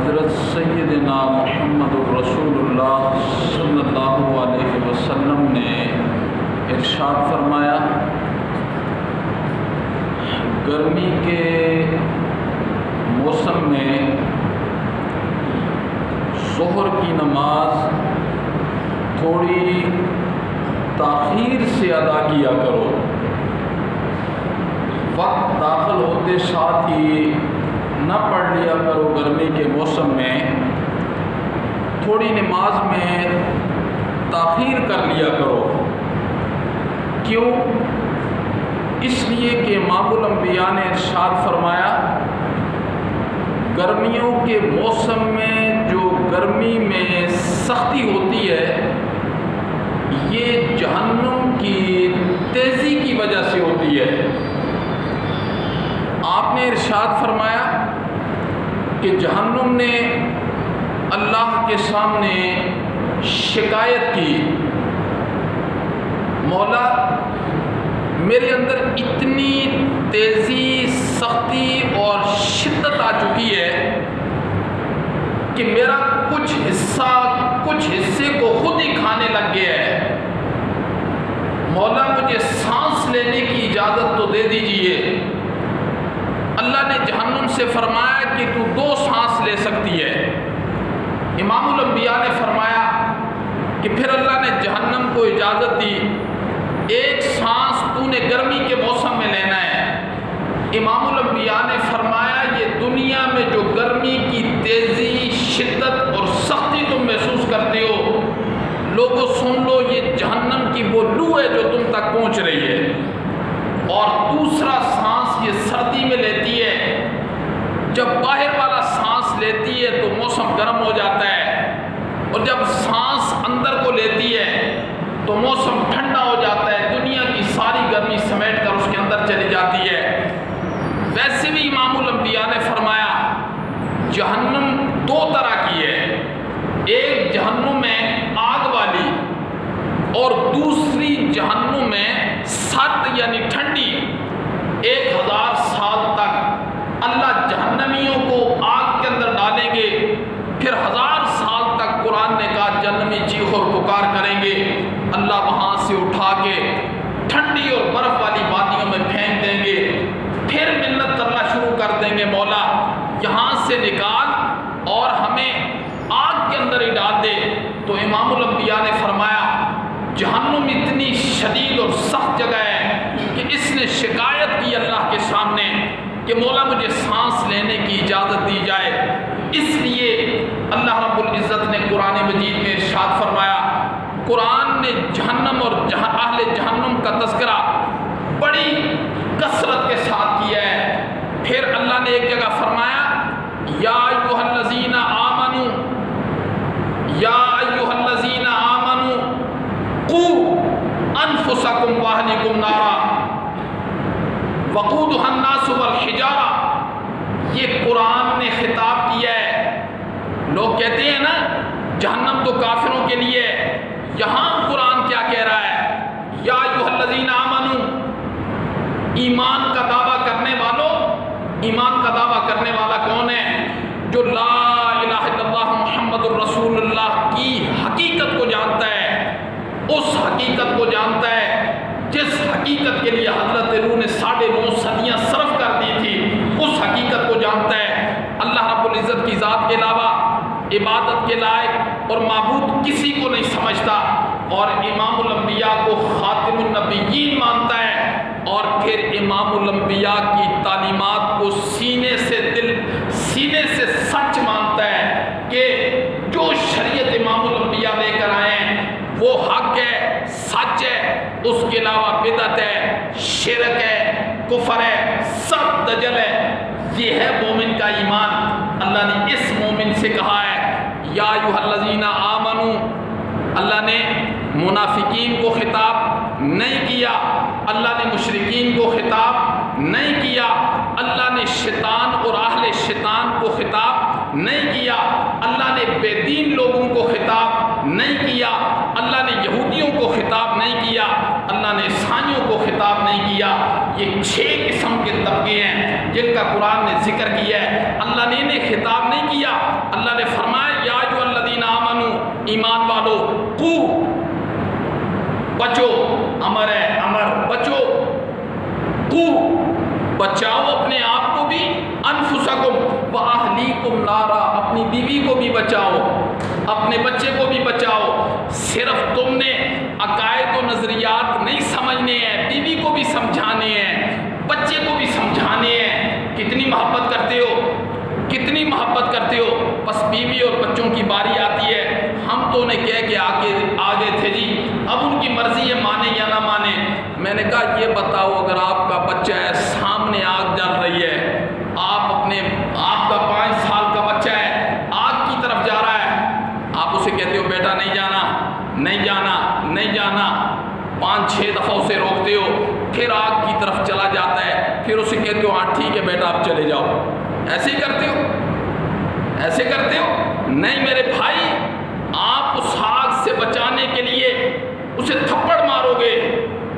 حضرت سیدنا محمد رسول اللہ صلی اللہ علیہ وسلم نے ارشاد فرمایا، گرمی کے موسم میں ظہر کی نماز تھوڑی تاخیر سے ادا کیا کرو، وقت داخل ہوتے ساتھ ہی نہ پڑھ لیا کرو۔ گرمی کے موسم میں تھوڑی نماز میں تاخیر کر لیا کرو۔ کیوں؟ اس لیے کہ امام الانبیاء نے ارشاد فرمایا، گرمیوں کے موسم میں جو گرمی میں سختی ہوتی ہے یہ جہنم کی تیزی کی وجہ سے ہوتی ہے۔ آپ نے ارشاد فرمایا کہ جہنم نے اللہ کے سامنے شکایت کی، مولا میرے اندر اتنی تیزی، سختی اور شدت آ چکی ہے کہ میرا کچھ حصے کو خود ہی کھانے لگ گیا ہے، مولا مجھے سانس لینے کی اجازت تو دے دیجئے۔ اللہ نے جہنم سے فرمایا کہ تو 2 سانس لے سکتی ہے۔ امام الانبیاء نے فرمایا کہ پھر اللہ نے جہنم کو اجازت دی، 1 سانس تو نے گرمی کے موسم میں لینا ہے۔ امام الانبیاء نے فرمایا یہ دنیا میں جو گرمی کی تیزی، شدت اور سختی تم محسوس کرتے ہو، لوگوں سن لو، یہ جہنم کی وہ لو ہے جو تم تک پہنچ رہی ہے۔ اور دوسرا سانس یہ سردی میں لیتی ہے، جب باہر والا سانس لیتی ہے تو موسم گرم ہو جاتا ہے، اور جب سانس اندر کو لیتی ہے تو موسم ٹھنڈا ہو جاتا ہے، دنیا کی ساری گرمی سمیٹ کر اس کے اندر چلی جاتی ہے۔ ویسے بھی امام الانبیاء نے فرمایا جہنم 2 طرح کی ہے، ایک جہنم میں آگ والی اور دوسری جہنم میں سرد یعنی ٹھنڈی۔ 1000 سال تک اللہ جہنمیوں کو آگ کے اندر ڈالیں گے، پھر 1000 سال تک قرآن نے کہا جہنمی چیخ اور پکار کریں گے، اللہ وہاں سے اٹھا کے ٹھنڈی اور برف والی وادیوں میں پھینک دیں گے، پھر منت کرنا شروع کر دیں گے، مولا یہاں سے نکال اور ہمیں آگ کے اندر ہی ڈال دے۔ تو امام الانبیاء نے فرمایا جہنم اتنی شدید اور سخت جگہ ہے کہ اس نے شکایت کی اللہ کے سامنے کہ مولا مجھے سانس لینے کی اجازت دی جائے۔ اس لیے اللہ رب العزت نے قرآن مجید میں ارشاد فرمایا، قرآن نے جہنم اور اہل جہنم کا تذکرہ بڑی کثرت کے ساتھ کیا ہے۔ پھر اللہ نے ایک جگہ فرمایا یا ایھا الذین آمنوا، یا ایھا الذین آمنوا قوا انفسکم واہلیکم نارا وقودھا الناس والحجارہ۔ یہ قرآن نے خطاب کیا ہے۔ لوگ کہتے ہیں نا جہنم تو کافروں کے لیے، یہاں قرآن کیا کہہ رہا ہے؟ یا ایھا الذین آمنوا، ایمان کا دعویٰ کرنے والوں، ایمان کا دعویٰ کرنے والا کون ہے؟ جو لا الہ الا اللہ محمد الرسول اللہ کی حقیقت کو جانتا ہے، اس حقیقت کو جانتا ہے جس حقیقت کے لیے حضرت روح نے 9.5 صدیاں صرف کر دی تھی، اس حقیقت کو جانتا ہے۔ اللہ رب العزت کی ذات کے علاوہ عبادت کے لائق اور معبود کسی کو نہیں سمجھتا، اور امام الانبیاء کو خاتم النبیین مانتا ہے، اور پھر امام الانبیاء کی تعلیمات کو سینے سے سچ مانتا ہے کہ جو شریعت امام الانبیاء لے کر آئے ہیں وہ حق ہے، سچ ہے، اس کے علاوہ بدعت ہے، شرک ہے، کفر ہے، سب دجل ہے۔ یہ ہے مومن کا ایمان۔ اللہ نے اس مومن سے کہا ہے یا ایھا الذین آمنوا۔ اللہ نے منافقین کو خطاب نہیں کیا، اللہ نے مشرکین کو خطاب نہیں کیا، اللہ نے شیطان اور اہل شیطان کو خطاب نہیں کیا، اللہ نے بے دین لوگوں کو خطاب نہیں کیا، اللہ نے یہودیوں کو خطاب نہیں کیا، اللہ نے عیسائیوں کو خطاب نہیں کیا۔ یہ 6 قسم کے طبقے ہیں جن کا قرآن نے ذکر کیا ہے۔ اللہ نے انہیں خطاب نہیں کیا، اللہ نے فرمایا یا ایھا آمنو، ایمان والو، قو، بچو، امر ہے، امر، بچو، قو، بچاؤ اپنے آپ کو بھی، انفسکم واہلیکم نارا، اپنی بیوی کو بھی بچاؤ، اپنے بچے کو بھی بچاؤ۔ صرف تم نے عقائد و نظریات نہیں سمجھنے ہیں، بیوی کو بھی سمجھانے ہیں، بچے کو بھی سمجھانے ہیں۔ کتنی محبت کرتے ہو، کتنی محبت کرتے ہو، بس بیوی اور بچوں کی باری آتی ہے، ہم تو انہیں کہہ کے آگے تھے جی، اب ان کی مرضی ہے مانے یا نہ مانے۔ میں نے کہا یہ بتاؤ، اگر آپ کا بچہ ہے، سامنے آگ جل رہی ہے، آپ کا 5 سال کا بچہ ہے، آگ کی طرف جا رہا ہے، آپ اسے کہتے ہو بیٹا نہیں جانا، نہیں جانا، نہیں جانا، 5-6 دفعہ اسے روکتے ہو، پھر آگ کی طرف چلا جاتا ہے، پھر اسے کہتے ہو ہاں ٹھیک ہے بیٹا آپ چلے جاؤ۔ ایسے ہی کرتے ہو، ایسے کرتے ہو؟ نہیں میرے بھائی، آپ اس آگ سے بچانے کے لیے اسے تھپڑ مارو گے،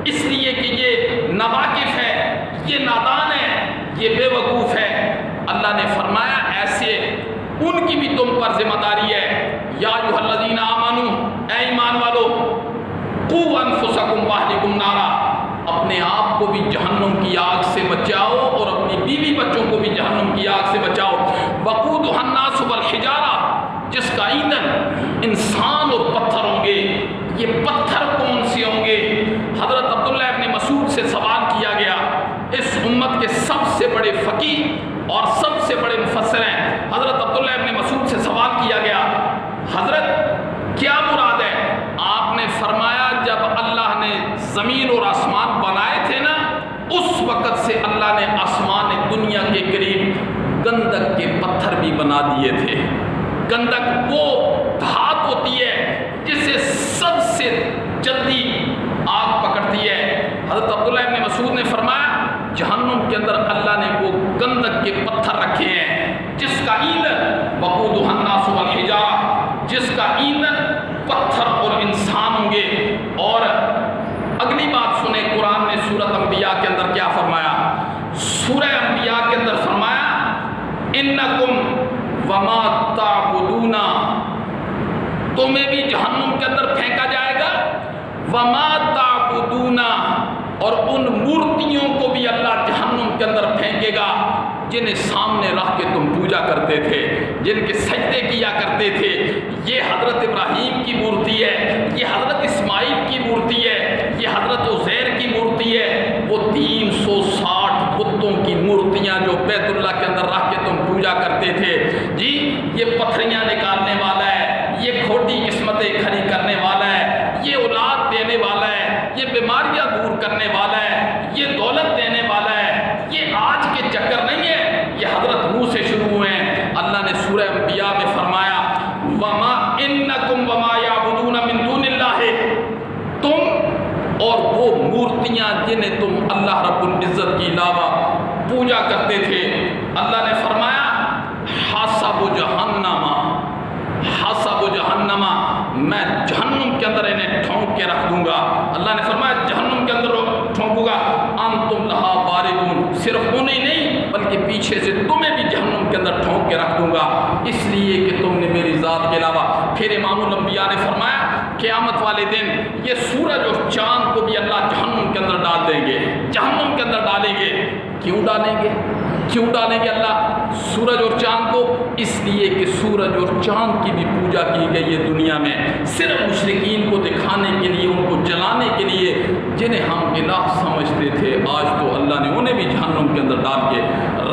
اس لیے کہ یہ ناواقف ہے، یہ نادان ہے، یہ بے وقوف ہے۔ اللہ نے فرمایا ایسے ان کی بھی تم پر ذمہ داری ہے۔ یا ایھا الذین آمنو، اے ایمان والو، قوا انفسکم واہلیکم نارا، اپنے آپ کو بھی جہنم کی آگ سے بچاؤ اور اپنی بیوی بچوں کو بھی جہنم کی آگ سے بچاؤ۔ وقودھا الناس والحجارہ، جس کا ایندھن انسان اور پتھر ہوں گے۔ یہ پتھر کون سے ہوں گے؟ حضرت عبداللہ ابن مسعود سے سوال کیا گیا، اس امت کے سب سے بڑے فقیہ اور سب سے بڑے مفسر ہیں، حضرت عبداللہ ابن مسعود سے سوال کیا گیا حضرت کیا مراد ہے؟ آپ نے فرمایا جب اللہ نے زمین اور آسمان بنائے تھے نا، اس وقت سے اللہ نے آسمان دنیا کے قریب گندک کے پتھر بھی بنا دیے تھے۔ گندک وہ دھات ہوتی ہے جس سے سب سے جلدی آگ پکڑتی ہے۔ حضرت عبداللہ ابن مسعود نے فرمایا جہنم کے اندر اللہ نے وہ گندک کے پتھر رکھے ہیں جس کا ایندھن وقودھا الناس والحجارہ، جس کا ایندھن پتھر اور انسان ہوں گے۔ اور اگلی بات سنیں، قرآن نے سورۃ انبیاء کے اندر کیا فرمایا؟ سورہ انبیاء کے اندر فرمایا انکم وما تعبدون، تمہیں بھی جہنم کے اندر پھینکا جائے گا، وما تعبدون، اور ان مورتیوں کو بھی اللہ جہنم کے اندر پھینکے گا جنہیں سامنے رکھ کے تم پوجا کرتے تھے، جن کے سجدے کیا کرتے تھے۔ یہ حضرت ابراہیم کی مورتی ہے، یہ حضرت اسماعیل کی مورتی ہے، یہ حضرت عزیر کی مورتی ہے، وہ 360 بتوں کی مورتیاں جو بیت اللہ کے اندر رکھ کے تم پوجا کرتے تھے جی، یہ پتھریاں نکالنے والا ہے، یہ کھوٹی قسمتیں کھڑی کرنے والا ہے، یہ اولاد دینے والا ہے، یہ بیماریاں دور کرنے والا ہے، یہ دولت دینے والا ہے، یہ آج کے چکر نہیں ہے، یہ حضرت نوح سے شروع ہوئے ہیں۔ اللہ نے سورہ انبیاء میں فرمایا وما انکم وما یعبدون من دون اللہ، تم اور وہ مورتیاں جنہیں تم اللہ رب العزت کے علاوہ پوجا کرتے تھے، اللہ نے فرمایا حسب جہنم، حسب جہنم، میں جہنم کے اندر انہیں ٹھونک کے رکھ دوں گا۔ اللہ نے فرمایا جہنم کے اندر ٹھونکوں گا، انتم لہا واردون، صرف انہیں نہیں بلکہ پیچھے سے تمہیں بھی جہنم کے اندر ٹھونک کے رکھ دوں گا، اس لیے کہ تم نے میری ذات کے علاوہ۔ پھر امام الانبیاء نے فرمایا قیامت والے دن یہ سورج اور چاند کو بھی اللہ جہنم کے اندر ڈال دیں گے، جہنم کے اندر ڈالیں گے۔ کیوں ڈالیں گے؟ کیوں ڈالیں گے اللہ سورج اور چاند کو؟ اس لیے کہ سورج اور چاند کی بھی پوجا کی گئی ہے دنیا میں، صرف مشرکین کو دکھانے کے لیے، ان کو جلانے کے لیے، جنہیں ہم الہ سمجھتے تھے، آج تو اللہ نے انہیں بھی جہنم کے اندر ڈال کے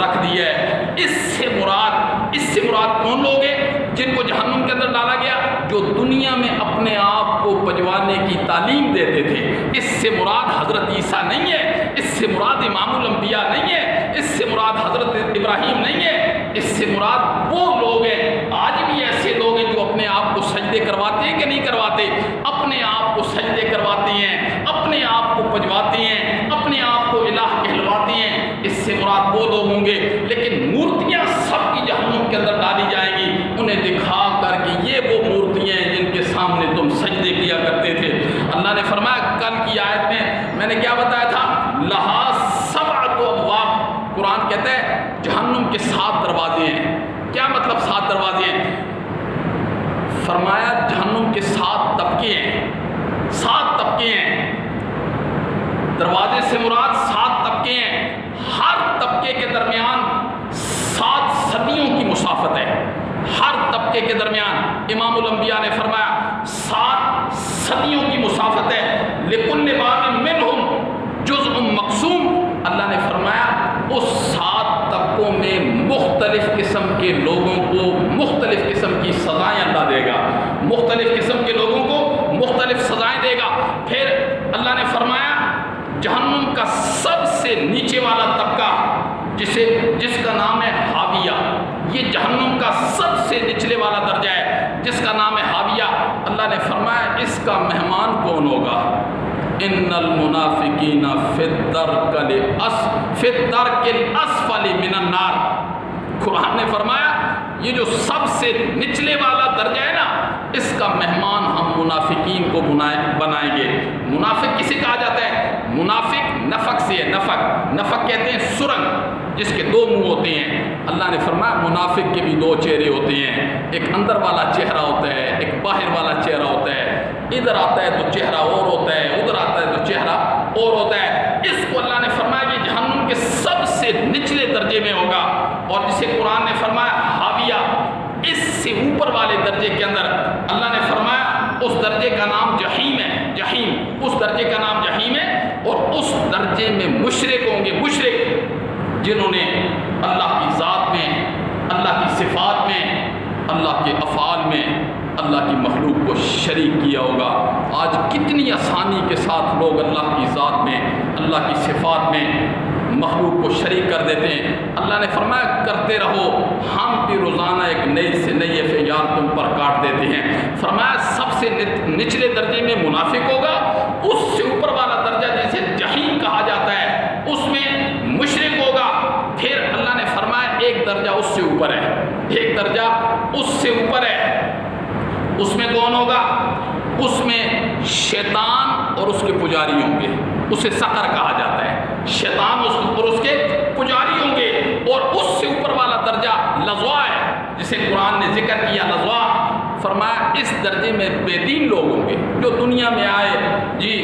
رکھ دیا ہے۔ اس سے مراد کون لوگ ہیں جن کو جہنم کے اندر ڈالا گیا؟ جو دنیا میں اپنے آپ کو پجوانے کی تعلیم دیتے تھے۔ اس سے مراد حضرت عیسیٰ نہیں ہے، اس سے مراد امام الانبیاء نہیں ہے، اس سے مراد حضرت ابراہیم نہیں ہے، اس سے مراد وہ لوگ ہیں، آج بھی ایسے لوگ ہیں جو اپنے آپ کو سجدے کرواتے ہیں کہ نہیں کرواتے؟ اپنے آپ کو سجدے کرواتے ہیں، اپنے آپ کو پجواتے ہیں، اپنے آپ کو الہ کہلواتے ہیں۔ اس سے مراد وہ لوگ ہوں گے، لیکن مورتیاں سب کی جہنم کے اندر ڈالی جائیں گی، انہیں دکھا کر کہ یہ وہ مورتیاں ہیں جن کے سامنے تم سجدے کیا کرتے تھے۔ اللہ نے فرمایا کل کی آیت میں نے کیا بتایا تھا؟ لہا سبعۃ ابواب، قرآن کہتا ہے جہنم کے 7 دروازے ہیں۔ کیا مطلب 7 دروازے ہیں؟ فرمایا جہنم کے 7 طبقے ہیں، 7 طبقے ہیں، دروازے سے مراد 7 طبقے ہیں، ہر طبقے کے درمیان 7 صدیوں کی مسافت ہے، ہر طبقے کے درمیان امام الانبیاء نے فرمایا 7 صدیوں کی مسافت ہے، لکل باب منہم جزء مقسوم، اللہ نے فرمایا اس 7 طبقوں میں مختلف قسم کے لوگوں کو مختلف قسم کی سزائیں اللہ دے گا، مختلف قسم کے لوگوں کو مختلف سزائیں دے گا۔ پھر اللہ نے فرمایا جہنم کا سب سے نیچے والا طبقہ جس کا نام ہے حاویہ، یہ جہنم کا سب سے نچلے والا درجہ ہے جس کا نام ہے حاویہ، اللہ نے فرمایا اس کا مہمان کون ہوگا؟ ان المنافقین فی الدرک الاسفل من النار، قرآن نے فرمایا یہ جو سب سے نچلے والا درجہ ہے نا، اس کا مہمان ہم منافقین کو بنائیں گے۔ منافق کسے کہا جاتا ہے؟ منافق نفق سے ہے، نفق کہتے ہیں سرنگ جس کے 2 منہ ہوتے ہیں۔ اللہ نے فرمایا منافق کے بھی 2 چہرے ہوتے ہیں، ایک اندر والا چہرہ ہوتا ہے، ایک باہر والا چہرہ ہوتا ہے، ادھر آتا ہے تو چہرہ اور ہوتا ہے، ادھر آتا ہے تو چہرہ اور ہوتا ہے۔ اس کو اللہ نے فرمایا کہ جہنم کے سب سے نچلے درجے میں ہوگا، اور جسے قرآن نے فرمایا حاویہ، اس سے اوپر والے درجے کے اندر اللہ نے فرمایا اس درجے کا نام جہیم ہے، جہیم، اس درجے کا نام جہیم ہے، اور اس درجے میں مشرک ہوں گے، مشرک جنہوں نے اللہ کی ذات میں، اللہ کی صفات میں، اللہ کے افعال میں اللہ کی مخلوق کو شریک کیا ہوگا۔ آج کتنی آسانی کے ساتھ لوگ اللہ کی ذات میں، اللہ کی صفات میں مخلوق کو شریک کر دیتے ہیں۔ اللہ نے فرمایا کرتے رہو، ہم بھی روزانہ ایک نئی سے نئی FIR تم پر کاٹ دیتے ہیں۔ فرمایا سب سے نچلے درجے میں منافق ہوگا، اس سے اوپر والا درجہ جسے جہیم کہا جاتا ہے اس میں مشرک ہوگا، پھر اللہ نے فرمایا ایک درجہ اس سے اوپر ہے، ایک درجہ اس سے اوپر ہے، اس میں کون ہوگا؟ اس میں شیطان اور اس کے پجاری ہوں گے، اسے سقر کہا جاتا ہے، شیطان اور اس کے پجاری ہوں گے، اور اس سے اوپر والا درجہ لظوا ہے جسے قرآن نے ذکر کیا، لظوا۔ فرمایا اس درجے میں بے دین لوگ ہوں گے جو دنیا میں آئے، جی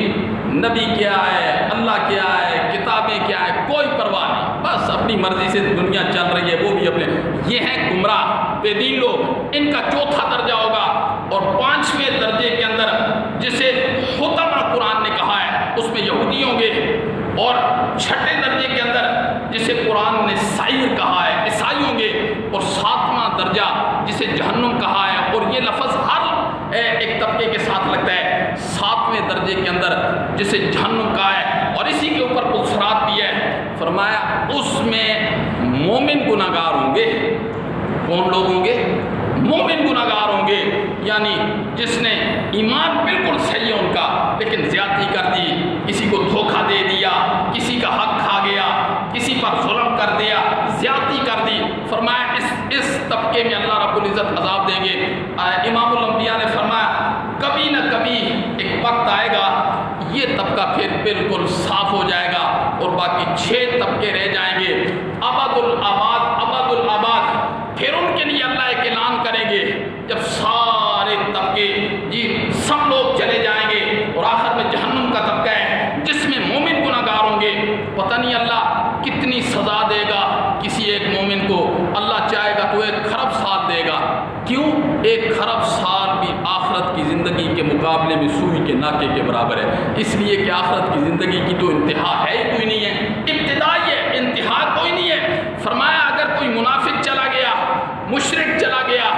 نبی کیا ہے، اللہ کیا ہے، کتابیں کیا ہے، کوئی پرواہ نہیں، بس اپنی مرضی سے دنیا چل رہی ہے، وہ بھی اپنے، یہ ہیں گمراہ بے دین لوگ۔ ان کا 4تھا درجہ ہوگا، اور 5ویں درجے کے اندر جسے حطمہ قرآن نے کہا ہے اس میں یہودی ہوں گے، اور 6ٹھے درجے کے اندر جسے قرآن نے سائر کہا ہے عیسائی ہوں گے، اور 7واں درجہ جسے جہنم کہا ہے، اور یہ لفظ ہر ایک طبقے کے ساتھ لگتا ہے، 7ویں درجے کے اندر جسے جہنم کہا ہے، اور اسی کے اوپر پلسرات بھی ہے۔ فرمایا اس میں مومن گناہگار ہوں گے، کون لوگ ہوں گے؟ مومن گناہگار ہوں گے، یعنی جس نے ایمان بالکل صحیح ہے ان کا، لیکن زیادتی کر دی، کسی کو دھوکہ دے دیا، کسی کا حق کھا گیا، کسی پر ظلم کر دیا، زیادتی کر دی۔ فرمایا اس طبقے میں اللہ رب العزت عذاب دیں گے۔ امام الانبیاء نے فرمایا کبھی نہ کبھی ایک وقت آئے گا یہ طبقہ پھر بالکل صاف ہو جائے گا، اور باقی 6 طبقے رہ جائیں گے ابد الآباد، ابد الآباد۔ پھر ان کے لیے اللہ ایک اعلان کریں گے جب سارے طبقے، جی سب لوگ چلے جائیں گے، اور آخر میں جہنم کا طبقہ ہے جس میں مومن گناہگار ہوں گے۔ پتہ نہیں اللہ کتنی سزا دے گا کسی ایک مومن کو، اللہ چاہے گا تو 1 خراب سال دے گا۔ کیوں؟ 1 خراب سال بھی آخرت کی زندگی کے مقابلے میں سوئی کے ناکے کے برابر ہے، اس لیے کہ آخرت کی زندگی کی تو انتہا ہے ہی کوئی نہیں ہے، ابتدا ہی ہے، انتہا کوئی نہیں ہے۔ فرمایا اگر کوئی منافق چلا گیا، مشرک چلا گیا،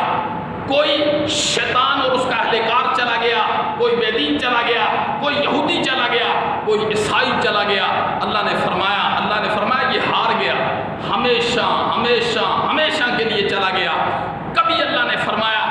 کوئی شیطان اور اس کا اہلکار چلا گیا، کوئی بے دین چلا گیا، کوئی یہودی چلا گیا، کوئی عیسائی چلا گیا، اللہ نے فرمایا یہ ہار گیا، ہمیشہ ہمیشہ ہمیشہ کے لیے چلا گیا۔ کبھی اللہ نے فرمایا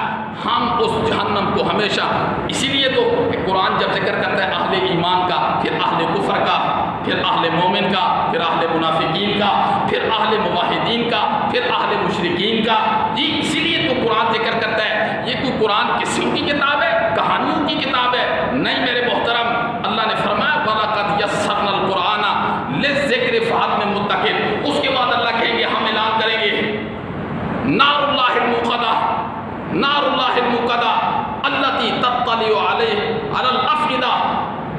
ہم اس جہنم کو ہمیشہ، اسی لیے تو قرآن جب ذکر کرتا ہے اہل ایمان کا، پھر اہل کفر کا، پھر اہل مومن کا، پھر اہل منافقین کا، پھر اہل موحدین کا، پھر اہل مشرکین کا، جی اسی لیے تو قرآن ذکر کرتا ہے۔ یہ کوئی قرآن قصوں کی کتاب ہے، کہانیوں کی کتاب ہے؟ نہیں میرے محترم، اللہ نے فرمایا وَلَقَدْ يَسَّرْنَا الْقُرْآنَ لِلذِّكْرِ فَهَلْ مِن مُدَّكِرٍ۔ اس کے بعد اللہ کہیں گے، ہم اعلان کریں گے نار اللہ الموقدہ، نار اللہ الموقدہ، التي تطلع على الافئدہ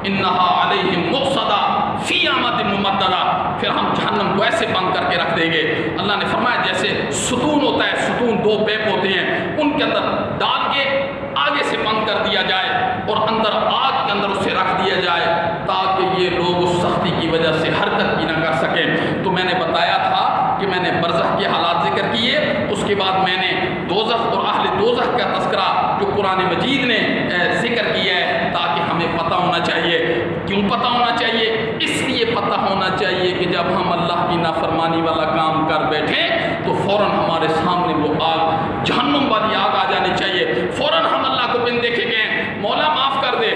انہا علیہم مؤصدہ فی امد ممددہ. پھر ہم جہنم کو ایسے بند کر کے رکھ دیں گے. اللہ نے فرمایا جیسے ستون ہوتا ہے, ستون دو پیپ ہوتے ہیں, ان کے اندر ڈال کے آگے سے بند کر دیا جائے اور اندر آگ کے اندر اسے رکھ دیا جائے تاکہ یہ لوگ اس سختی کی وجہ سے حرکت بھی نہ کر سکیں. تو میں نے بتایا تھا کہ میں نے برزخ کے حالات ذکر کیے, اس کے بعد میں نے دوزخ اور اہل دوزخ کا تذکرہ جو قرآن مجید نے ذکر کیا ہے تاکہ ہمیں پتہ ہونا چاہیے. کیوں پتہ ہونا چاہیے؟ اس لیے پتہ ہونا چاہیے کہ جب ہم اللہ کی نافرمانی والا کام کر بیٹھیں تو فوراً ہمارے سامنے وہ آگ, جہنم والی آگ آ جانی چاہیے. فوراً ہم اللہ کو بن دیکھے گئے, مولا معاف کر دے,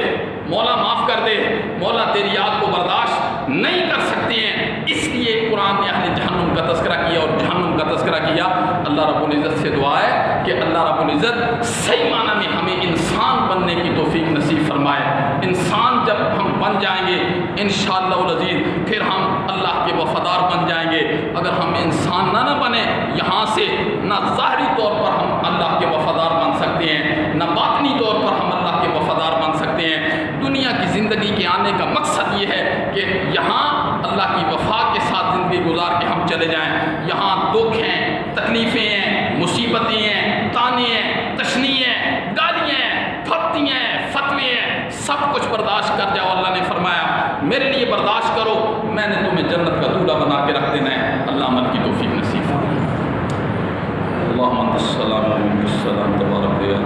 مولا معاف کر دے, مولا تیری آگ کو برداشت نہیں کر سکتے ہیں. اس لیے قرآن نے اہل جہنم کا تذکرہ کیا اور جہنم کا تذکرہ کیا. اللہ رب العزت سے دعا ہے کہ اللہ رب العزت صحیح معنی میں ہمیں انسان بننے کی توفیق نصیب فرمائے. انسان جب ہم بن جائیں گے انشاءاللہ العزیز پھر ہم اللہ کے وفادار بن جائیں گے. اگر ہم انسان نہ بنے یہاں سے, نہ ظاہری طور پر ہم اللہ کے وفادار بن سکتے ہیں, نہ باطنی طور پر ہم اللہ کے وفادار بن سکتے ہیں. دنیا کی زندگی کے آنے کا مقصد یہ ہے کہ یہاں اللہ کی وفا کے ساتھ زندگی گزار کے ہم چلے جائیں. یہاں دکھ ہیں, تکلیفیں ہیں, مصیبتیں ہیں, تانے ہیں, تشنیع ہیں, گالیاں ہیں, پھپتیاں ہیں, فتوے ہیں, سب کچھ برداشت کر جاؤ. اللہ نے فرمایا میرے لیے برداشت کرو, میں نے تمہیں جنت کا دولہا بنا کے رکھ دینا ہے. اللہ عمل کی توفیق نصیب فرمائے. اللہم انت السلام و منک السلام تبارک یا